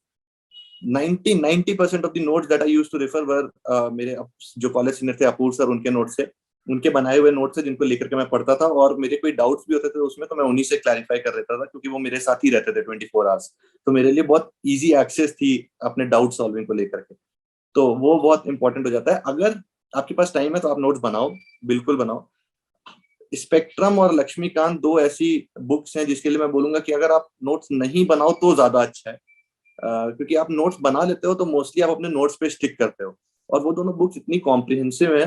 90% of the notes that I used to refer were मेरे जो कॉलेज सीनियर थे अपूर सर, उनके नोट्स से, उनके बनाए हुए नोट्स से जिनको लेकर के मैं पढ़ता था। और मेरे कोई डाउट्स भी होते थे उसमें तो मैं उन्हीं से क्लैरिफाई कर लेता था, क्योंकि वो मेरे साथ ही रहते थे 24 आवर्स। तो मेरे लिए बहुत ईजी एक्सेस थी अपने डाउट सॉल्विंग को लेकर के। तो वो बहुत इंपॉर्टेंट हो जाता है। अगर आपके पास टाइम है तो आप नोट्स बनाओ, बिल्कुल बनाओ। स्पेक्ट्रम और लक्ष्मीकांत 2 ऐसी बुक्स हैं जिसके लिए मैं बोलूंगा कि अगर आप नोट्स नहीं बनाओ तो ज्यादा अच्छा है, क्योंकि आप नोट्स बना लेते हो तो मोस्टली आप अपने नोट्स पे स्टिक करते हो। और वो दोनों बुक्स इतनी कॉम्प्रिहेंसिव है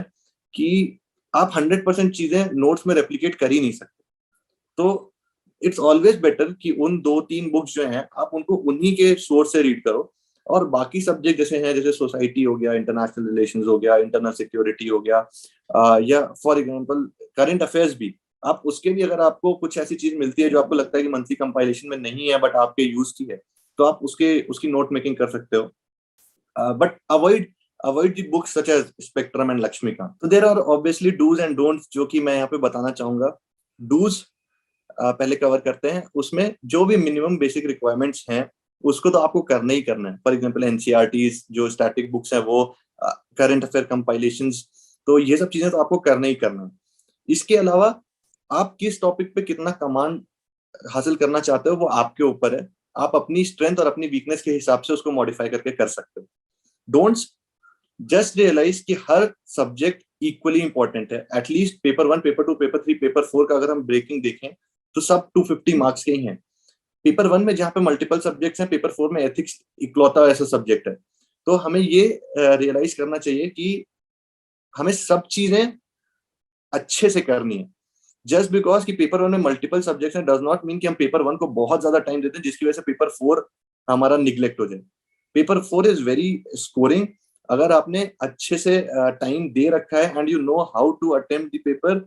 कि आप 100% चीजें नोट्स में रेप्लिकेट कर ही नहीं सकते। तो इट्स ऑलवेज बेटर कि उन 2-3 बुक्स जो हैं आप उनको उन्हीं के सोर्स से रीड करो। और बाकी सब्जेक्ट जैसे हैं, जैसे सोसाइटी हो गया, इंटरनेशनल रिलेशंस हो गया, इंटरनल सिक्योरिटी हो गया, या फॉर एग्जांपल करंट अफेयर्स भी, आप उसके भी अगर आपको कुछ ऐसी चीज मिलती है जो आपको लगता है कि मंथली कंपाइलेशन में नहीं है बट आपके यूज की है, तो आप उसकी नोट मेकिंग कर सकते हो। But avoid avoid the books such as Spectrum and Laxmikanth. तो there are obviously dos and don'ts जो कि मैं यहाँ पे बताना चाहूंगा। डूज पहले कवर करते हैं। उसमें जो भी मिनिमम बेसिक रिक्वायरमेंट्स हैं उसको तो आपको करना ही करना है। फॉर एग्जाम्पल एनसीईआरटीज, जो स्टैटिक बुक्स हैं, वो करंट अफेयर कंपाइलेशंस, तो ये सब चीजें तो आपको करना ही करना है। इसके अलावा आप किस टॉपिक पे कितना कमांड हासिल करना चाहते हो वो आपके ऊपर है। आप अपनी स्ट्रेंथ और अपनी वीकनेस के हिसाब से उसको मॉडिफाई करके कर सकते हो। डोंट जस्ट रियलाइज कि हर सब्जेक्ट इक्वली इंपॉर्टेंट है। At least paper 1, paper 2, paper 3, paper 4 का अगर हम ब्रेकिंग देखें तो सब 250 मार्क्स के ही हैं। पेपर 1 में जहाँ पे मल्टीपल सब्जेक्ट्स हैं, पेपर 4 में एथिक्स इकलौता ऐसा सब्जेक्ट है। तो हमें ये रियलाइज करना चाहिए कि हमें सब चीजें अच्छे से करनी है। जस्ट बिकॉज कि पेपर 1 में मल्टीपल सब्जेक्ट्स हैं डज नॉट मीन कि हम पेपर 1 को बहुत ज्यादा टाइम देते हैं जिसकी वजह से पेपर 4 हमारा निग्लेक्ट हो जाए। Paper 4 is very scoring. अगर आपने अच्छे से टाइम दे रखा है and you know how to attempt the paper,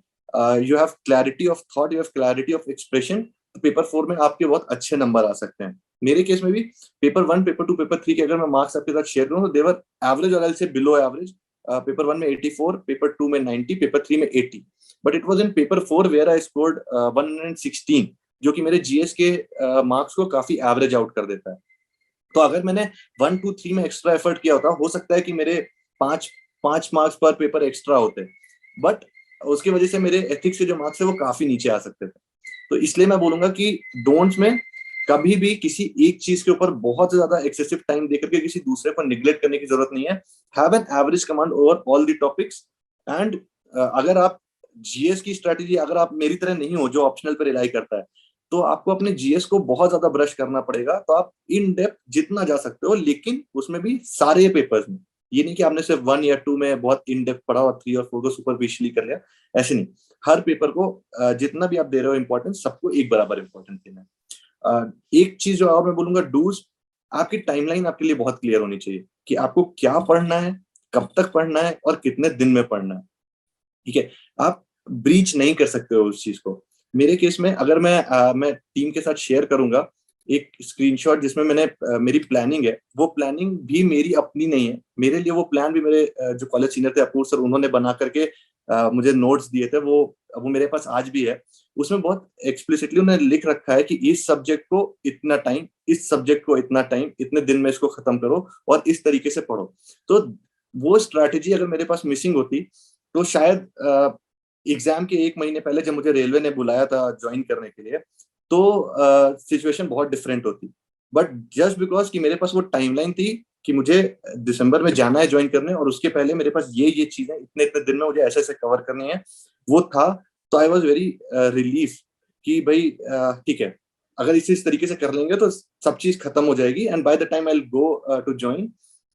you have clarity of thought, you have clarity of expression, तो पेपर 4 में आपके बहुत अच्छे नंबर आ सकते हैं। मेरे केस में भी पेपर 1, पेपर 2, पेपर 3 के अगर मैं मार्क्स आपके साथ शेयर करूं तो देवर एवरेज और से बिलो एवरेज। पेपर 1 में 84, पेपर 2 में 90, पेपर 3 में 80। But it was in paper 4 where I scored 116, जो कि मेरे जीएस के मार्क्स को काफी एवरेज आउट कर देता है। तो अगर मैंने 1, 2, 3 में एक्स्ट्रा एफर्ट किया होता, हो सकता है कि मेरे 5 मार्क्स पर पेपर एक्स्ट्रा होते, बट उसकी वजह से मेरे एथिक्स के जो मार्क्स है वो काफी नीचे आ सकते थे। तो इसलिए मैं बोलूंगा कि डोंट्स में कभी भी किसी एक चीज के ऊपर बहुत ज्यादा एक्सेसिव टाइम देकर के किसी दूसरे पर निग्लेक्ट करने की जरूरत नहीं है। Have an average command over all the topics. And अगर आप जीएस की स्ट्रेटेजी, अगर आप मेरी तरह नहीं हो जो ऑप्शनल पर रिलाई करता है, तो आपको अपने जीएस को बहुत ज्यादा ब्रश करना पड़ेगा। तो आप इन डेप्थ जितना जा सकते हो, लेकिन उसमें भी सारे पेपर्स में। ये नहीं कि आपने सिर्फ 1 या 2 में बहुत इन डेप्थ पढ़ा और 3 और 4 को सुपरफिशियली कर लिया, ऐसे नहीं। हर पेपर को जितना भी आप दे रहे हो इंपॉर्टेंस, सबको एक बराबर इंपॉर्टेंस देना है। एक चीज जो और मैं बोलूंगा, डूज, आपकी टाइमलाइन आपके लिए बहुत क्लियर होनी चाहिए कि आपको क्या पढ़ना है, कब तक पढ़ना है और कितने दिन में पढ़ना है। ठीक है, आप ब्रीच नहीं कर सकते हो उस चीज को। मेरे केस में अगर मैं टीम के साथ शेयर करूंगा एक स्क्रीनशॉट जिसमें मैंने मेरी प्लानिंग है, वो प्लानिंग भी मेरी अपनी नहीं है। मेरे लिए वो प्लान भी मेरे जो कॉलेज सीनियर थे अपूर सर, उन्होंने बना करके मुझे नोट्स दिए थे, वो मेरे पास आज भी है। उसमें बहुत एक्सप्लिसिटली उन्होंने लिख रखा है कि इस सब्जेक्ट को इतना टाइम, इस सब्जेक्ट को इतना टाइम, इतने दिन में इसको खत्म करो और इस तरीके से पढ़ो। तो वो स्ट्रैटेजी अगर मेरे पास मिसिंग होती तो शायद एग्जाम के 1 महीने पहले जब मुझे रेलवे ने बुलाया था ज्वाइन करने के लिए, तो सिचुएशन बहुत डिफरेंट होती। बट जस्ट बिकॉज कि मेरे पास वो टाइमलाइन थी कि मुझे दिसंबर में जाना है ज्वाइन करने और उसके पहले मेरे पास ये चीजें इतने इतने दिन में मुझे ऐसे ऐसे कवर करनी है, वो था। तो आई वॉज वेरी रिलीफ कि भाई ठीक है, अगर इस तरीके से कर लेंगे तो सब चीज खत्म हो जाएगी। And by the time I will go to join,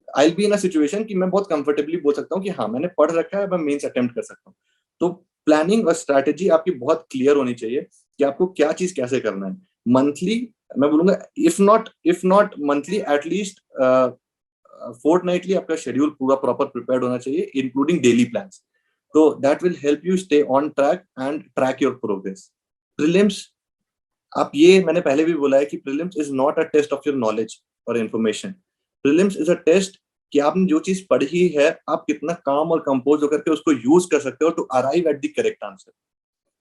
I will be in a situation कि मैं बहुत कंफर्टेबली बोल सकता हूँ कि हाँ मैंने पढ़ रखा है, मैं मेंस अटेम्प्ट कर सकता हूँ। तो प्लानिंग और स्ट्रैटेजी आपकी बहुत क्लियर होनी चाहिए कि आपको क्या चीज कैसे करना है। मंथली मैं बोलूंगा, if not monthly, at least fortnightly आपका शेड्यूल पूरा प्रॉपर प्रिपेयर्ड होना चाहिए, इंक्लूडिंग डेली प्लान्स। तो that will help you stay on track and track your progress. Prelims, आप ये मैंने पहले भी बोला है कि prelims is not a test of your knowledge और information. Prelims is a test कि आपने जो चीज पढ़ी है आप कितना काम और कंपोज होकर के उसको यूज कर सकते हो to arrive at the correct answer.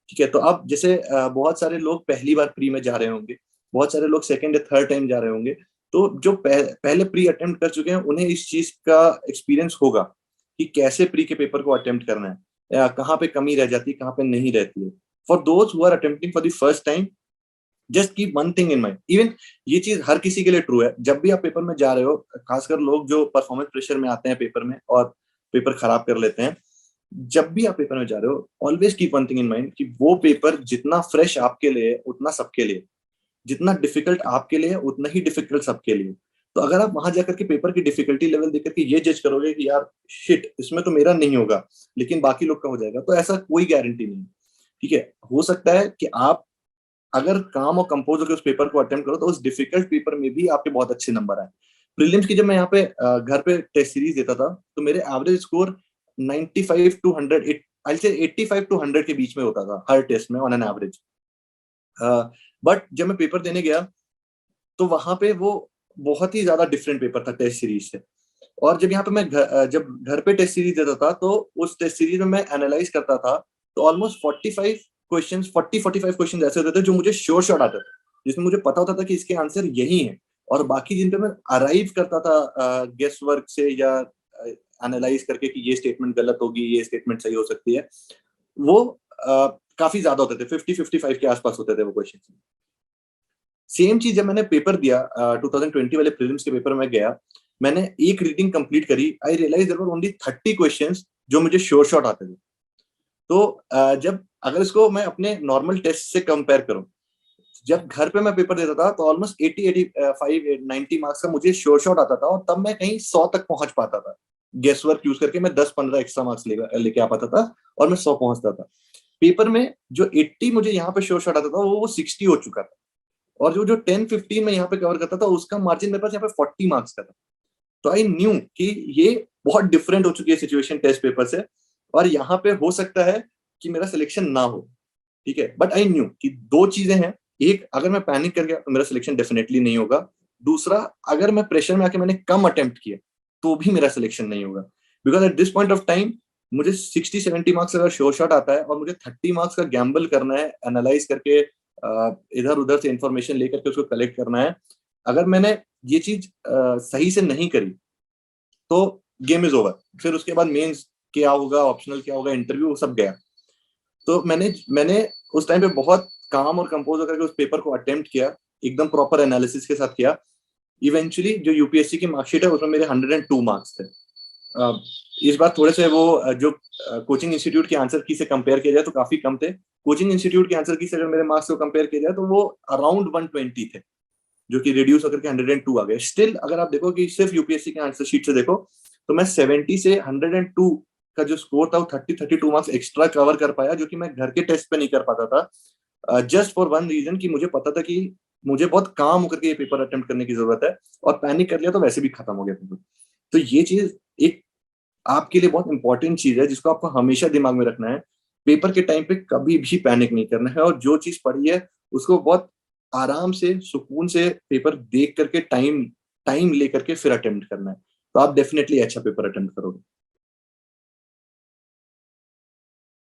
ठीक है, तो अब जैसे बहुत सारे लोग पहली बार प्री में जा रहे होंगे, बहुत सारे लोग सेकंड या थर्ड टाइम जा रहे होंगे, तो जो पहले प्री अटेम्प्ट कर चुके हैं उन्हें इस चीज का एक्सपीरियंस होगा कि कैसे प्री के पेपर को अटेम्प्ट करना है, या कहाँ पे कमी रह जाती है, कहाँ पे नहीं रहती है। For those who are attempting for the first time, just keep one thing in mind. Even ये चीज हर किसी के लिए ट्रू है, जब भी आप पेपर में जा रहे हो, खासकर लोग जो परफॉर्मेंस प्रेशर में आते हैं पेपर में और पेपर खराब कर लेते हैं, जब भी आप पेपर में जा रहे हो, always keep one thing in mind कि वो पेपर जितना फ्रेश आपके लिए उतना सबके लिए, जितना डिफिकल्ट आपके लिए उतना ही डिफिकल्ट सबके लिए। तो अगर आप वहां जाकर के पेपर की डिफिकल्टी लेवल देख करके ये जज करोगे कि यार शिट, इसमें तो मेरा नहीं होगा लेकिन बाकी लोग का हो जाएगा, तो ऐसा कोई गारंटी नहीं। ठीक है, हो सकता है कि आप अगर काम और कंपोज होकर उस पेपर को अटेम्प्ट करो तो उस डिफिकल्ट पेपर में भी आपके बहुत अच्छे नंबर आए। प्रीलिम्स की जब मैं यहाँ पे घर पे टेस्ट सीरीज देता था तो मेरे एवरेज स्कोर 95 to 100, आई से 85 to 100 के बीच में होता था हर टेस्ट में ऑन एन एवरेज। बट जब मैं पेपर देने गया तो वहां पे वो बहुत ही ज्यादा डिफरेंट पेपर था टेस्ट सीरीज से। और जब यहाँ पे मैं जब घर पे टेस्ट सीरीज देता था तो उस टेस्ट सीरीज में मैं एनालाइज करता था, तो ऑलमोस्ट 45 क्वेश्चंस 45 क्वेश्चंस ऐसे होते थे जो मुझे श्योर शॉट आते थे, जिसमें मुझे पता होता था कि इसके आंसर यही है। और बाकी जिन पे मैं अराइव करता था गेस वर्क से या एनालाइज करके कि ये स्टेटमेंट गलत होगी, ये स्टेटमेंट सही हो सकती है, वो काफी ज्यादा होते थे, 50-55 के आसपास होते थे वो क्वेश्चन। सेम चीज जब मैंने पेपर दिया 2020 वाले प्रीलिम्स के पेपर में गया, मैंने एक रीडिंग कंप्लीट करी, I realise there were only 30 questions जो मुझे श्योर शॉट आते थे। तो जब अगर इसको मैं अपने नॉर्मल टेस्ट से कंपेयर करूं, जब घर पे मैं पेपर देता था तो ऑलमोस्ट 80-85-90 मार्क्स का मुझे श्योर शॉट आता था, और तब मैं कहीं 100 तक पहुंच पाता था। गेस वर्क यूज करके मैं 10-15 एक्स्ट्रा मार्क्स लेके आ पाता था और मैं 100 पहुंचता था। पेपर में जो 80 मुझे यहाँ पे श्योर शॉट आता था वो 60 हो चुका था, और जो 10-15 मैं यहाँ पे कवर करता था उसका मार्जिन मेरे पास यहाँ पे 40 मार्क्स का था। तो आई न्यू कि ये बहुत डिफरेंट हो चुकी है सिचुएशन टेस्ट पेपर से, और यहाँ पे हो सकता है कि मेरा सिलेक्शन ना हो, ठीक है। बट आई न्यू कि दो चीजें हैं, एक, अगर मैं पैनिक कर गया तो मेरा सिलेक्शन डेफिनेटली नहीं होगा। दूसरा, अगर मैं प्रेशर में आके मैंने कम अटेम्प्ट किया तो भी मेरा सिलेक्शन नहीं होगा, because at this point of time मुझे 60-70 मार्क्स अगर श्योर शॉट आता है और मुझे 30 मार्क्स का गैम्बल करना है, एनालाइज करके इधर उधर से इंफॉर्मेशन लेकर के उसको कलेक्ट करना है। अगर मैंने ये चीज सही से नहीं करी तो गेम इज ओवर। फिर उसके बाद मेंस क्या होगा, ऑप्शनल क्या होगा, इंटरव्यू, सब गया। तो मैंने उस टाइम पे बहुत काम और कंपोज होकर के उस पेपर को अटेम्प्ट किया, एकदम प्रॉपर एनालिसिस के साथ किया। इवेंचुअली जो यूपीएससी की मार्कशीट है उसमें मेरे 102 मार्क्स थे। इस बार थोड़े से वो जो कोचिंग इंस्टीट्यूट के आंसर की से कंपेयर किया जाए तो काफी कम थे। कोचिंग इंस्टीट्यूट के आंसर की से अगर मेरे मार्क्स को कंपेयर किया जाए तो वो अराउंड 120 थे, जो कि रिड्यूस होकर के 102 आ गए। स्टिल अगर आप देखो कि सिर्फ यूपीएससी के आंसर शीट से देखो तो मैं 70 से 102 का जो स्कोर था वो 32 मार्क्स एक्स्ट्रा कवर कर पाया, जो कि मैं घर के टेस्ट पे नहीं कर पाता था। जस्ट फॉर वन रीजन कि मुझे पता था कि मुझे बहुत काम होकर के ये पेपर अटेम्प्ट करने की जरूरत है, और पैनिक कर लिया तो वैसे भी खत्म हो गया पेपर। तो ये चीज एक आपके लिए बहुत इंपॉर्टेंट चीज है जिसको आपको हमेशा दिमाग में रखना है। पेपर के टाइम पे कभी भी पैनिक नहीं करना है, और जो चीज पढ़ी है उसको बहुत आराम से, सुकून से पेपर देख करके टाइम लेकर के फिर अटेम्प्ट करना है, तो आप डेफिनेटली अच्छा पेपर अटेम्प्ट करोगे।